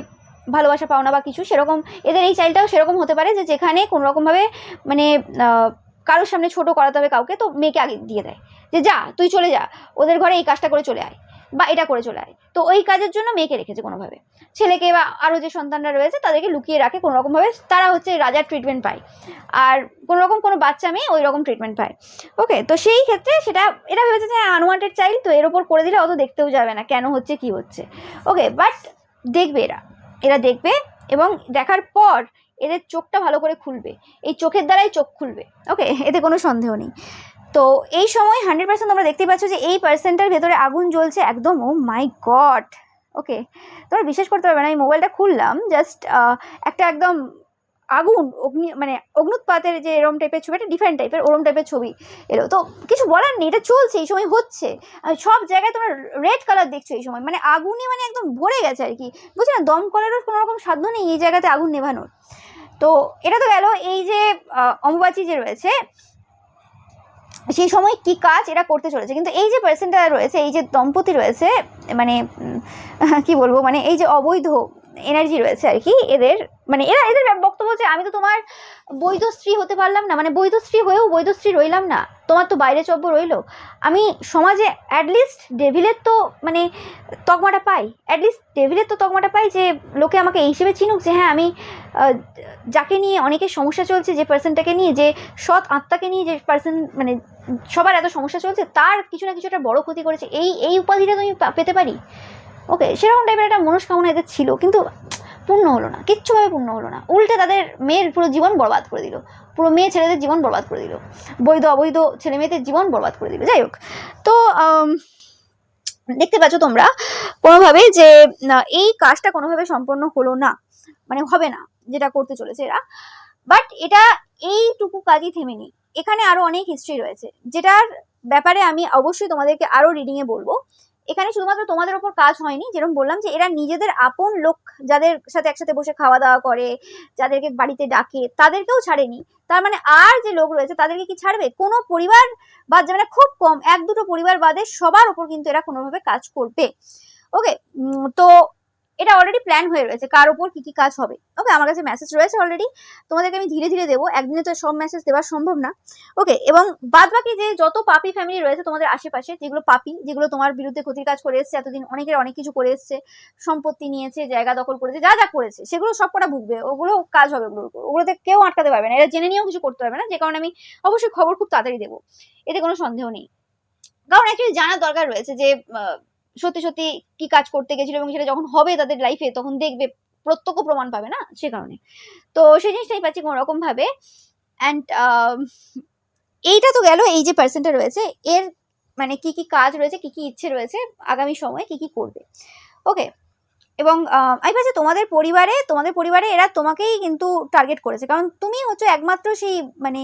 ভালোবাসা পাও না বা কিছু, সেরকম এদের এই চাইল্ডটাও সেরকম হতে পারে যে যেখানে কোনোরকমভাবে মানে কারোর সামনে ছোট করাতে হবে কাউকে, তো মেয়েকে আগে দিয়ে দেয় যে যা তুই চলে যা, ওদের ঘরে এই কাজটা করে চলে আয় বা এটা করে চলে আয়, তো ওই কাজের জন্য মেয়েকে রেখেছে কোনোভাবে। ছেলেকে বা আরও যে সন্তানরা রয়েছে তাদেরকে লুকিয়ে রাখে কোনোরকমভাবে, তারা হচ্ছে রাজার ট্রিটমেন্ট পায়, আর কোনোরকম কোনো বাচ্চা মেয়ে ওই রকম ট্রিটমেন্ট পায়। ওকে, তো সেই ক্ষেত্রে সেটা এরা ভেবেছে যে আনওয়ান্টেড চাইল্ড, তো এর ওপর করে দিলে অত দেখতেও যাবে না কেন হচ্ছে কি হচ্ছে। ওকে, বাট দেখবে এরা দেখবে, এবং দেখার পর এদের চোখটা ভালো করে খুলবে, এই চোখের দ্বারাই চোখ খুলবে। ওকে, এতে কোনো সন্দেহ নেই। তো এই সময় 100% তোমরা দেখতেই পাচ্ছ যে এই পার্সেন্টটার ভেতরে আগুন জ্বলছে একদম। ও মাই গড, ওকে, তোমরা বিশ্বাস করতে পারবে না, আমি মোবাইলটা খুললাম জাস্ট একটা একদম আগুন মানে অগ্নুৎপাতের যে এরম টাইপের ছবি, একটা ডিফারেন্ট টাইপের ওরম টাইপের ছবি এলো। তো কিছু বলার নেই, এটা চলছে এই সময় হচ্ছে। সব জায়গায় তোমরা রেড কালার দেখছো এই সময়, মানে আগুনে মানে একদম ভরে গেছে আর কি, বুঝছো না, দম করারও কোনো রকম সাধ্য নেই এই জায়গাতে আগুন নেভানোর। তো এটা তো গেল এই যে অম্বুবাচী যে রয়েছে সেই সময় কি কাজ এরা করতে চলেছে। কিন্তু এই যে পার্সনটা রয়েছে, এই যে দম্পতি রয়েছে, মানে কি বলবো, মানে এই যে অবৈধ এনার্জি রয়েছে আর কি এদের, মানে এদের বক্তব্য যে আমি তো তোমার বৈধ স্ত্রী হতে পারলাম না, মানে বৈধ স্ত্রী হয়েও বৈধ স্ত্রী রইলাম না, তোমার তো বাইরে চব্য রইলো, আমি সমাজে অ্যাটলিস্ট ডেভিলের তো মানে তকমাটা পাই, অ্যাটলিস্ট ডেভিলের তো তকমাটা পাই, যে লোকে আমাকে এই হিসেবে চিনুক যে হ্যাঁ আমি যাকে নিয়ে অনেকের সমস্যা চলছে, যে পার্সনটাকে নিয়ে, যে সৎ আত্মাকে নিয়ে যে পার্সন, মানে সবার এত সমস্যা চলছে, তার কিছু না কিছু একটা বড় ক্ষতি করেছে, এই উপাধিটা তুমি পেতে পারি। ওকে, সেরকম টাইপের একটা মনস্কামনা এদের ছিল, কিন্তু পূর্ণ হলো না, কিচ্ছুভাবে পূর্ণ হলো না, উল্টে তাদের মেয়ের পুরো জীবন বরবাদ করে দিল, পুরো মেয়ে ছেলেদের জীবন বরবাদ করে দিল, বৈধ অবৈধ ছেলে মেয়েদের জীবন বরবাদ করে দিল। যাই হোক, তো দেখতে পাচ্ছ তোমরা কোনোভাবে যে এই কাজটা কোনোভাবে সম্পন্ন হলো না, মানে হবে না যেটা করতে চলেছে এরা। বাট এটা এইটুকু কাজই থেমেনি, এখানে আরো অনেক হিস্ট্রি রয়েছে, যেটার ব্যাপারে আমি অবশ্যই তোমাদেরকে আরো রিডিংয়ে বলবো। এখানে শুধুমাত্র তোমাদের ওপর কাজ হয়নি, যেরকম বললাম যে এরা নিজেদের আপন লোক যাদের সাথে একসাথে বসে খাওয়া দাওয়া করে, যাদেরকে বাড়িতে ডাকে, তাদেরকেও ছাড়েনি। তার মানে আর যে লোক রয়েছে তাদেরকে কি ছাড়বে? কোনো পরিবার বাদ যাবে না, খুব কম 1-2 পরিবার বাদে সবার ওপর কিন্তু এরা কোনোভাবে কাজ করবে। ওকে, তো এটা অলরেডি প্ল্যান হয়ে রয়েছে কার ওপর কি কি কাজ হবে। ওকে, আমার কাছে মেসেজ রয়েছে অলরেডি, তোমাদেরকে আমি ধীরে ধীরে দেবো, একদিনে তো সব মেসেজ দেওয়া সম্ভব না। ওকে, এবং বাদ বাকি যে যত পাপি ফ্যামিলি রয়েছে তোমাদের আশেপাশে, যেগুলো পাপি, যেগুলো তোমার বিরুদ্ধে ক্ষতির কাজ করে এসছে এতদিন, অনেকের অনেক কিছু করে এসছে, সম্পত্তি নিয়েছে, জায়গা দখল করেছে, যা যা করেছে সেগুলো সব কটা ভুগবে, ওগুলো কাজ হবে ওগুলোর উপর, ওগুলোতে কেউ আটকাতে পারবে না, এরা জেনে নিয়েও কিছু করতে পারবে না, যে কারণে আমি অবশ্যই খবর খুব তাড়াতাড়ি দেবো, এতে কোনো সন্দেহ নেই। কারণ অ্যাকচুয়ালি জানার দরকার রয়েছে যে সত্যি সত্যি কি কাজ করতে গেছিল, এবং সেটা যখন হবে তাদের লাইফে তখন দেখবে, প্রত্যক্ষ প্রমাণ পাবে না, সে কারণে। তো সেই জিনিসটাই পাচ্ছি কোনো রকম ভাবে। অ্যান্ড এইটা তো গেল এই যে পার্সনটা রয়েছে এর মানে কি কি কাজ রয়েছে, কি কি ইচ্ছে রয়েছে আগামী সময়ে কি কি করবে। ওকে, এবং আমি ভাবছি তোমাদের পরিবারে এরা তোমাকেই কিন্তু টার্গেট করেছে, কারণ তুমি হচ্ছে একমাত্র সেই মানে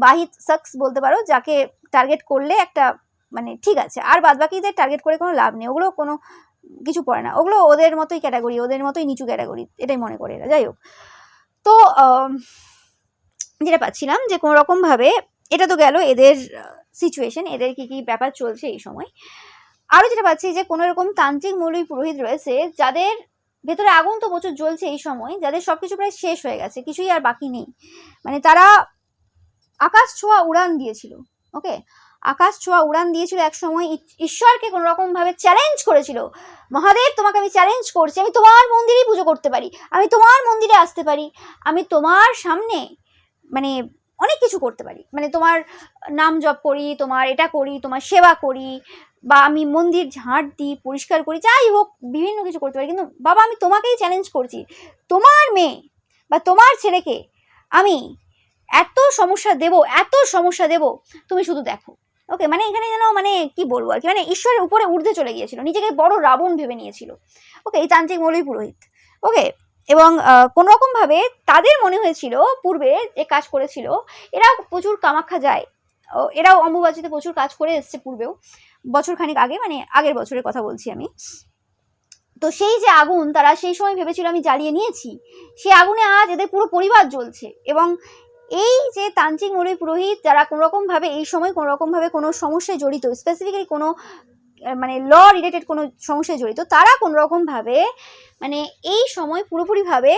বাহিদ শখস বলতে পারো, যাকে টার্গেট করলে একটা মানে ঠিক আছে, আর বাদ বাকিদের টার্গেট করে কোনো লাভ নেই, ওগুলো কোনো কিছু পড়ে না, ওগুলো ওদের মতোই ক্যাটাগরি, ওদের মতোই নিচু ক্যাটাগরি, এটাই মনে করে এরা। যাই হোক, তো যেটা পাচ্ছিলাম যে কোনো রকম ভাবে এটা তো গেল এদের সিচুয়েশন, এদের কি কি ব্যাপার চলছে এই সময়। আরো যেটা পাচ্ছি যে কোনো রকম তান্ত্রিক মৌলবী পুরোহিত রয়েছে, যাদের ভেতরে আগুন তো প্রচুর জ্বলছে এই সময়, যাদের সবকিছু প্রায় শেষ হয়ে গেছে, কিছুই আর বাকি নেই, মানে তারা আকাশ ছোঁয়া উড়ান দিয়েছিল। ওকে, আকাশ ছোঁয়া উড়ান দিয়েছিল এক সময়, ঈশ্বরকে কোনো রকম ভাবে চ্যালেঞ্জ করেছিল, মহাদেব তোমাকে আমি চ্যালেঞ্জ করছি, আমি তোমার মন্দিরেই পুজো করতে পারি, আমি তোমার মন্দিরে আসতে পারি, আমি তোমার সামনে মানে অনেক কিছু করতে পারি, মানে তোমার নাম জপ করি, তোমার এটা করি, তোমার সেবা করি, বা আমি মন্দির ঝাঁট দিই, পরিষ্কার করি, যাই হোক বিভিন্ন কিছু করতে পারি, কিন্তু বাবা আমি তোমাকেই চ্যালেঞ্জ করছি, তোমার মেয়ে বা তোমার ছেলেকে আমি এত সমস্যা দেব, তুমি শুধু দেখো। ওকে, মানে এখানে যেন মানে কি বলবো আর কি, মানে ঈশ্বরের উপরে ঊর্ধ্বে চলে গিয়েছিল, নিজেকে বড় রাবণ ভেবে নিয়েছিল। ওকে, এই তান্ত্রিক মৌলভী পুরোহিত। ওকে, এবং কোনো রকম ভাবে তাদের মনে হয়েছিল পূর্বে যে কাজ করেছিল, এরা প্রচুর কামাখ্যা যায়, এরাও অম্বুবাচীতে প্রচুর কাজ করে এসছে পূর্বেও, বছর খানিক আগে, মানে আগের বছরের কথা বলছি আমি। তো সেই যে আগুন তারা সেই সময় ভেবেছিল আমি জ্বালিয়ে নিয়েছি, সেই আগুনে আজ এদের পুরো পরিবার জ্বলছে। এবং এই যে তান্ত্রিক মৌলভী পুরোহিত যারা কোনোরকম ভাবে এই সময় কোনোরকম ভাবে কোনো সমস্যায় জড়িত, স্পেসিফিক্যালি কোনো মানে ল রিলেটেড কোনো সমস্যায় জড়িত, তারা কোনোরকম ভাবে মানে এই সময় পুরোপুরি ভাবে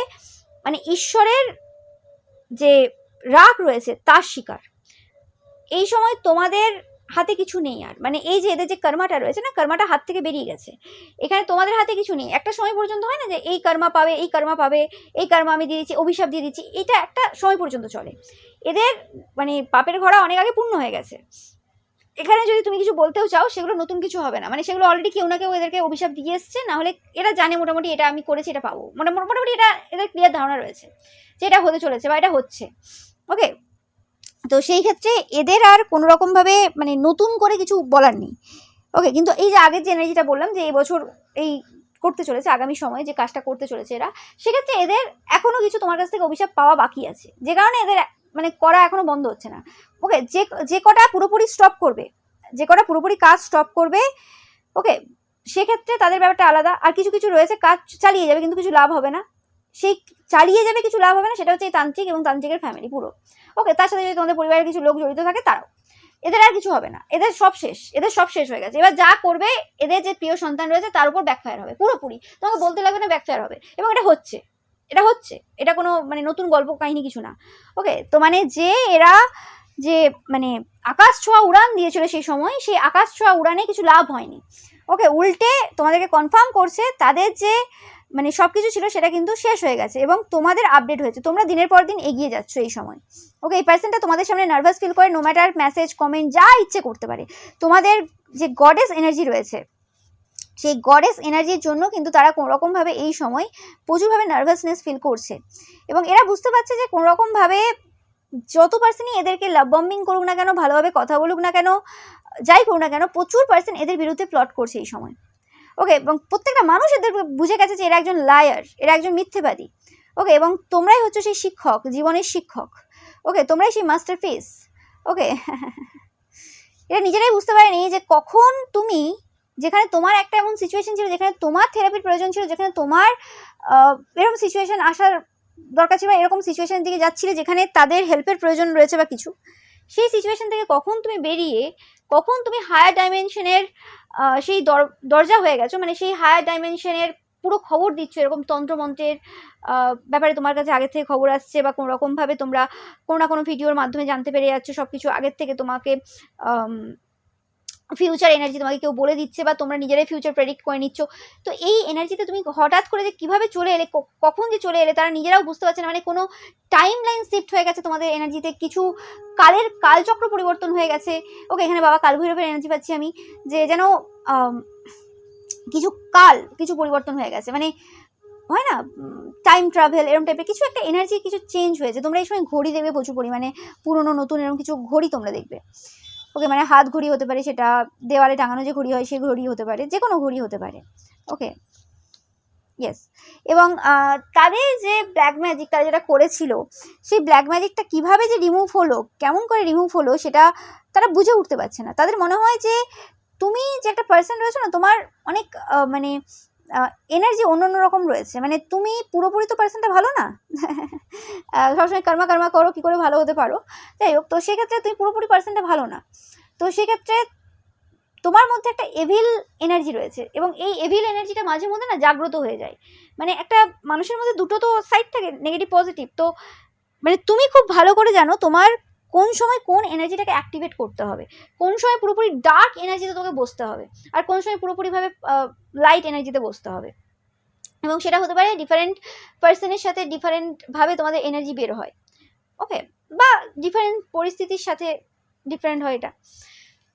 মানে ঈশ্বরের যে রাগ রয়েছে তার শিকার। এই সময় তোমাদের হাতে কিছু নেই আর, মানে এই যে এদের যে কর্মাটা রয়েছে না, কর্মাটা হাত থেকে বেরিয়ে গেছে, এখানে তোমাদের হাতে কিছু নেই। একটা সময় পর্যন্ত হয় না যে এই কর্মা পাবে, এই কর্মা পাবে, এই কর্মা আমি দিয়ে দিচ্ছি, অভিশাপ দিয়ে দিচ্ছি, এটা একটা সময় পর্যন্ত চলে। এদের মানে পাপের ঘোড়া অনেক আগে পূর্ণ হয়ে গেছে। এখানে যদি তুমি কিছু বলতেও চাও সেগুলো নতুন কিছু হবে না, মানে সেগুলো অলরেডি কেউ না কেউ এদেরকে অভিশাপ দিয়ে এসছে, না হলে এরা জানে মোটামুটি এটা আমি করেছি এটা পাবো, মোটামুটি এটা এদের ক্লিয়ার ধারণা রয়েছে যে এটা হতে চলেছে বা এটা হচ্ছে। ওকে, তো সেই ক্ষেত্রে এদের আর কোনো রকমভাবে মানে নতুন করে কিছু বলার নেই। ওকে, কিন্তু এই যে আগের যে এনার্জিটা বললাম যে এই বছর এই করতে চলেছে, আগামী সময়ে যে কাজটা করতে চলেছে এরা, সেক্ষেত্রে এদের এখনো কিছু তোমার কাছ থেকে অভিশাপ পাওয়া বাকি আছে, যে কারণে এদের মানে করা এখনো বন্ধ হচ্ছে না। ওকে, যে কটা পুরোপুরি স্টপ করবে, যে কটা পুরোপুরি কাজ স্টপ করবে, ওকে, সেক্ষেত্রে তাদের ব্যাপারটা আলাদা। আর কিছু কিছু রয়েছে কাজ চালিয়ে যাবে কিন্তু কিছু লাভ হবে না, সেই চালিয়ে যাবে কিছু লাভ হবে না, সেটা হচ্ছে এই তান্ত্রিক এবং তান্ত্রিকের ফ্যামিলি পুরো। ওকে, তার সাথে যদি তোমাদের পরিবারের কিছু লোক জড়িত থাকে তারাও, এদের আর কিছু হবে না, এদের সব শেষ হয়ে গেছে। এবার যা করবে এদের যে প্রিয় সন্তান রয়েছে তার উপর ব্যাকফায়ার হবে পুরোপুরি, তোমাকে বলতে লাগবে না, ব্যাকফায়ার হবে। এবং এটা হচ্ছে, এটা কোনো মানে নতুন গল্প কাহিনী কিছু না। ওকে, তো মানে যে এরা যে মানে আকাশ ছোঁয়া উড়ান দিয়েছিল সেই সময়, সেই আকাশ ছোঁয়া উড়ানে কিছু লাভ হয়নি। ওকে, উল্টে তোমাদেরকে কনফার্ম করছে তাদের যে মানে সবকিছু ছিল সেটা কিন্তু শেষ হয়ে গেছে এবং তোমাদের আপডেট হয়েছে, তোমরা দিনের পর দিন এগিয়ে যাচ্ছ এই সময়। ওকে, এই পার্সনটা তোমাদের সামনে নার্ভাস ফিল করে, নো ম্যাটার মেসেজ কমেন্ট যা ইচ্ছে করতে পারে। তোমাদের যে গডেস এনার্জি রয়েছে সেই গডেস এনার্জির জন্য কিন্তু তারা কোনোরকমভাবে এই সময় প্রচুরভাবে নার্ভাসনেস ফিল করছে। এবং এরা বুঝতে পারছে যে কোনোরকমভাবে যত পার্সনই এদেরকে লাভ বম্বিং করুক না কেন, ভালোভাবে কথা বলুক না কেন, যাই করুক না কেন, প্রচুর পার্সন এদের বিরুদ্ধে প্লট করছে এই সময়। ওকে, এবং প্রত্যেকটা মানুষ এদের বুঝে গেছে যে এরা একজন লায়ার, এরা একজন মিথ্যেবাদী। ওকে, এবং তোমরাই হচ্ছে সেই শিক্ষক, জীবনের শিক্ষক। ওকে, তোমরাই সেই মাস্টারপিস। ওকে, এরা নিজেরাই বুঝতে পারেনি যে কখন তুমি, যেখানে তোমার একটা এমন সিচুয়েশন ছিল, যেখানে তোমার থেরাপির প্রয়োজন ছিল, যেখানে তোমার এরকম সিচুয়েশন আসার দরকার ছিল, এরকম সিচুয়েশনের দিকে যাচ্ছিলে যেখানে তাদের হেল্পের প্রয়োজন রয়েছে বা কিছু, সেই সিচুয়েশন থেকে কখন তুমি বেরিয়ে কখন তুমি হায়ার ডাইমেনশনের সেই দরজা হয়ে গেছো, মানে সেই হায়ার ডাইমেনশনের পুরো খবর দিচ্ছ, এরকম তন্ত্রমন্ত্রের ব্যাপারে তোমার কাছে আগের থেকে খবর আসছে, বা কোনো রকমভাবে তোমরা কোনো না কোনো ভিডিওর মাধ্যমে জানতে পেরে যাচ্ছ সব কিছু আগের থেকে, তোমাকে ফিউচার এনার্জি তোমাকে কেউ বলে দিচ্ছে, বা তোমরা নিজেরাই ফিউচার প্রেডিক্ট করে নিচ্ছ। তো এই এনার্জিতে তুমি হঠাৎ করে যে কীভাবে চলে এলে, কখন যে চলে এলে তারা নিজেরাও বুঝতে পারছে না, মানে কোনো টাইম লাইন শিফট হয়ে গেছে তোমাদের এনার্জিতে, কিছু কালচক্র পরিবর্তন হয়ে গেছে। ওকে, এখানে বাবা কালভৈরবের এনার্জি পাচ্ছি আমি, যে যেন কিছু পরিবর্তন হয়ে গেছে, মানে হয় না টাইম ট্রাভেল এরকম টাইপের কিছু একটা এনার্জি, কিছু চেঞ্জ হয়েছে। তোমরা এই সময় ঘড়ি দেখবে প্রচুর পরিমাণে, পুরনো নতুন এরকম কিছু ঘড়ি তোমরা দেখবে। ওকে, মানে হাত ঘড়ি হতে পারে, সেটা দেওয়ালে টাঙানো যে ঘড়ি হয় সেই ঘড়ি হতে পারে, যে কোনো ঘড়ি হতে পারে। ওকে, ইয়েস। এবং তাদের যে ব্ল্যাক ম্যাজিক তারা যেটা করেছিল, সেই ব্ল্যাক ম্যাজিকটা কীভাবে যে রিমুভ হলো, কেমন করে রিমুভ হলো, সেটা তারা বুঝে উঠতে পারছে না। তাদের মনে হয় যে তুমি যে একটা পার্সন রয়েছে না, তোমার অনেক মানে এনার্জি অন্য রকম রয়েছে, মানে তুমি পুরোপুরি তো পার্সনটা ভালো না, সবসময় কর্মা করো, কী করে ভালো হতে পারো, যাই হোক। তো সেক্ষেত্রে তুমি পুরোপুরি পার্সনটা ভালো না, তো সেক্ষেত্রে তোমার মধ্যে একটা এভিল এনার্জি রয়েছে, এবং এই এভিল এনার্জিটা মাঝে মধ্যে না জাগ্রত হয়ে যায়। মানে একটা মানুষের মধ্যে দুটো তো সাইড থাকে, নেগেটিভ পজিটিভ। তো মানে তুমি খুব ভালো করে জানো তোমার কোন সময় কোন এনার্জিটাকে অ্যাক্টিভেট করতে হবে, কোন সময় পুরোপুরি ডার্ক এনার্জিতে তোকে বসতে হবে, আর কোন সময় পুরোপুরিভাবে লাইট এনার্জিতে বসতে হবে। এবং সেটা হতে পারে ডিফারেন্ট পার্সনের সাথে ডিফারেন্টভাবে তোমাদের এনার্জি বের হয়, ওকে, বা ডিফারেন্ট পরিস্থিতির সাথে ডিফারেন্ট হয় এটা।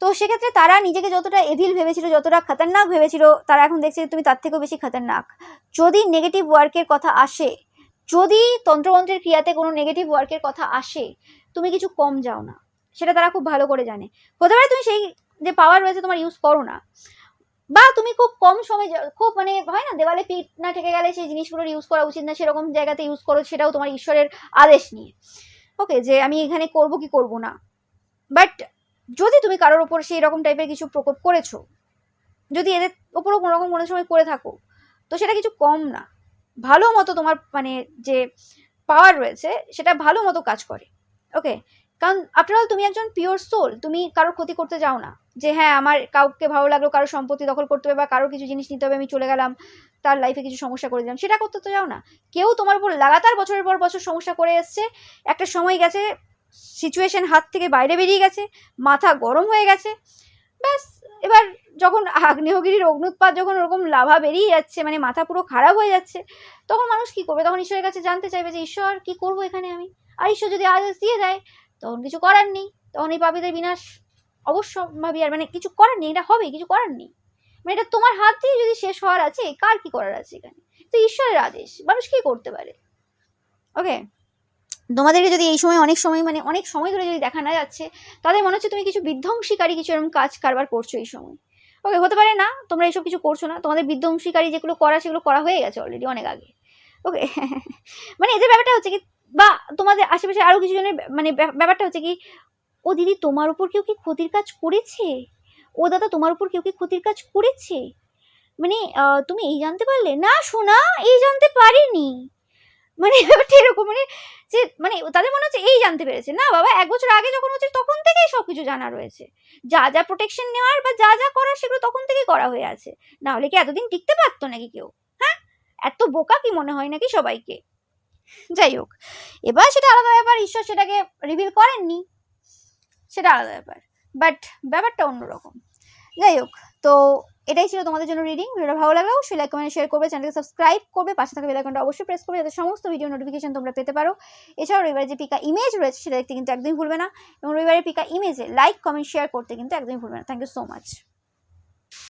তো সেক্ষেত্রে তারা নিজেকে যতটা এভিল ভেবেছিল, যতটা খতরনাক ভেবেছিল, তারা এখন দেখছে যে তুমি তার থেকেও বেশি খতরনাক। যদি নেগেটিভ ওয়ার্কের কথা আসে, যদি তন্ত্রমন্ত্রের ক্রিয়াতে কোনো নেগেটিভ ওয়ার্কের কথা আসে, তুমি কিছু কম যাও না, সেটা তারা খুব ভালো করে জানে। হতে পারে তুমি সেই যে পাওয়ার রয়েছে তোমার ইউজ করো না, বা তুমি খুব কম সময়, খুব মানে হয় না দেওয়ালে পিঠ না ঠেকে গেলে সেই জিনিসগুলোর ইউজ করা উচিত না, সেরকম জায়গাতে ইউজ করো, সেটাও তোমার ঈশ্বরের আদেশ নিয়ে, ওকে, যে আমি এখানে করব কি করব না। বাট যদি তুমি কারোর ওপর সেই রকম টাইপের কিছু প্রকোপ করেছো, যদি এদের ওপরও কোনো রকম কোনো সময় করে থাকো, তো সেটা কিছু কম না, ভালো মতো তোমার মানে যে পাওয়ার রয়েছে সেটা ভালো মতো কাজ করে, ওকে। কারণ আফটার অল তুমি একজন পিওর সোল, তুমি কারোর ক্ষতি করতে যাও না, যে হ্যাঁ আমার কাউকে ভালো লাগলো কারোর সম্পত্তি দখল করতে হবে বা কারোর কিছু জিনিস নিতে হবে, আমি চলে গেলাম তার লাইফে কিছু সমস্যা করে দিলাম, সেটা করতে তো যাও না। কেউ তোমার উপর লাগাতার বছরের পর বছর সমস্যা করে এসছে, একটা সময় গেছে সিচুয়েশন হাত থেকে বাইরে বেরিয়ে গেছে, মাথা গরম হয়ে গেছে, ব্যাস এবার যখন আগ্নেয়গিরির অগ্নুৎপাত, যখন ওরকম লাভা বেরিয়ে যাচ্ছে, মানে মাথা পুরো খারাপ হয়ে যাচ্ছে, তখন মানুষ কি করবে? তখন ঈশ্বরের কাছে জানতে চাইবে যে ঈশ্বর কি করবো এখানে আমি, আর ঈশ্বর যদি আদেশ দিয়ে দেয় তখন কিছু করার নেই, তখন এই পাপীদের বিনাশ অবশ্যম্ভাবী, আর মানে কিছু করার নেই, এটা হবে, কিছু করার নেই, মানে এটা তোমার হাত দিয়ে যদি শেষ হওয়ার আছে, কার কি করার আছে এখানে? তো ঈশ্বরের আদেশ, মানুষ কি করতে পারে, ওকে। তোমাদেরকে যদি এই সময় অনেক সময় মানে অনেক সময় ধরে যদি দেখা না যাচ্ছে, তাদের মনে হচ্ছে তুমি কিছু বিধ্বংসীকারী কিছু এরকম কাজ কারবার করছো এই সময়, ওকে। হতে পারে না তোমরা এইসব কিছু করছো না, তোমাদের বিধ্বংসীকারী যেগুলো করা সেগুলো করা হয়ে গেছে অলরেডি অনেক আগে, ওকে। মানে এদের ব্যাপারটা হচ্ছে কি, বা তোমাদের আশেপাশে আরো কিছু জনের মানে ব্যাপারটা হচ্ছে কি, ও দিদি তোমার উপর কেউ কি ক্ষতির কাজ করেছে, ও দাদা তোমার উপর কেউ কি ক্ষতির কাজ করেছে, মানে তুমি এই জানতে পারলে না, শোনা এই জানতে পারিনি, মানে ব্যাপারটা এরকম, মানে যে মানে তাদের মনে হচ্ছে এই জানতে পেরেছে, না বাবা 1 বছর আগে যখন হচ্ছে তখন থেকেই সবকিছু জানা রয়েছে, যা যা প্রোটেকশন নেওয়ার বা যা যা করার সেগুলো তখন থেকেই করা হয়ে আছে, না হলে কি এতদিন টিকতে পারতো নাকি কেউ? হ্যাঁ, এত বোকা কি মনে হয় নাকি সবাইকে? যাই হোক, এবার সেটা আলাদা ব্যাপার, ঈশ্বর সেটাকে রিভিল করেননি, সেটা আলাদা ব্যাপার, বাট ব্যাপারটা অন্যরকম। যাই হোক, তো এটাই ছিল তোমাদের জন্য রিডিং। ভিডিওটা ভালো লাগলে অবশ্যই লাইক কমেন্ট শেয়ার করবে, চ্যানেলকে সাবস্ক্রাইব করবে, পাশে থাকা বেল আইকনটা অবশ্যই প্রেস করবে যাতে সমস্ত ভিডিও নোটিফিকেশন তোমরা পেতে পারো। এছাড়াও রবিবারে যে পিকা ইমেজ রয়েছে সেটা দেখতে কিন্তু একদমই ভুলবে না, এবং রবিবারের পিকা ইমেজে লাইক কমেন্ট শেয়ার করতে কিন্তু একদমই ভুলবে না। Thank you so much.